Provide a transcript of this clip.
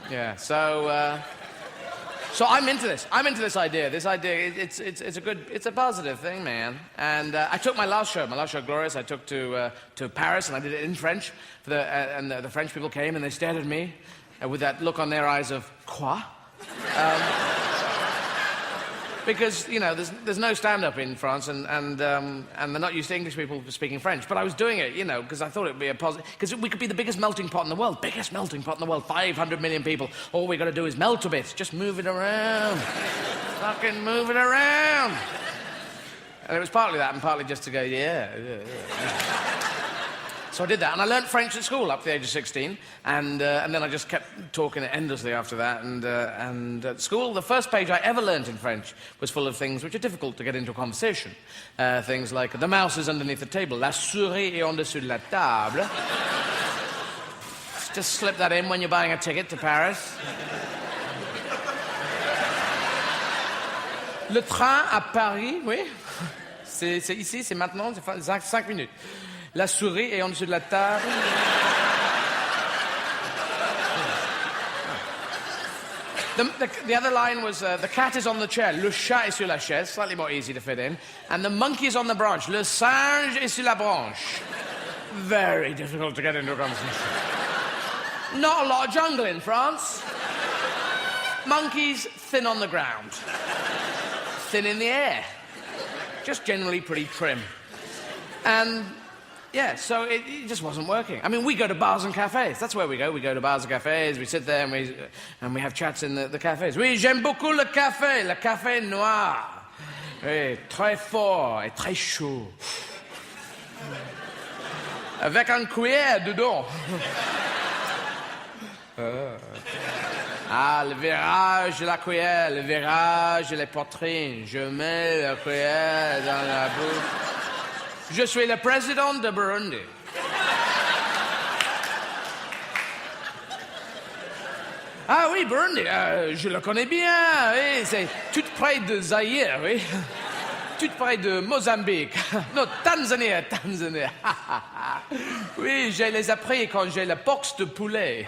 Yeah, so I'm into this. I'm into this idea. This idea, it's a positive thing, man. And I took my last show, Glorious, I took to Paris, and I did it in French. And the French people came, and they stared at me with that look on their eyes of, quoi? Because, you know, there's no stand-up in France, and they're not used to English people speaking French. But I was doing it, you know, because I thought it would be a positive... Because we could be the biggest melting pot in the world. Biggest melting pot in the world. 500 million people. All we got to do is melt a bit. Just move it around. Fucking move it around. And it was partly that, and partly just to go, yeah. So I did that, and I learnt French at school up to the age of 16, and then I just kept talking endlessly after that, and at school, the first page I ever learnt in French was full of things which are difficult to get into a conversation. Things like, the mouse is underneath the table, la souris est en dessous de la table. Just slip that in when you're buying a ticket to Paris. Le train à Paris, oui. C'est ici, c'est maintenant, c'est 5 minutes. La souris est en dessous de la table. The other line was, the cat is on the chair, le chat est sur la chaise, slightly more easy to fit in, and the monkey is on the branch, le singe est sur la branche. Very difficult to get into a conversation. Not a lot of jungle in France. Monkeys, thin on the ground. Thin in the air. Just generally pretty trim. And... yeah, so it just wasn't working. I mean, we go to bars and cafes. That's where we go. We go to bars and cafes. We sit there and we have chats in the cafes. Oui, j'aime beaucoup le café noir. Oui, très fort et très chaud. Avec un cuillère dedans. Ah, le virage de la cuillère, le virage de la poitrine. Je mets la cuillère dans la bouche. Je suis le président de Burundi. Ah oui, Burundi, je le connais bien, oui, c'est tout près de Zaïre, oui. Tout près de Mozambique. Non, Tanzanie. Oui, je les ai appris quand j'ai la boxe de poulet.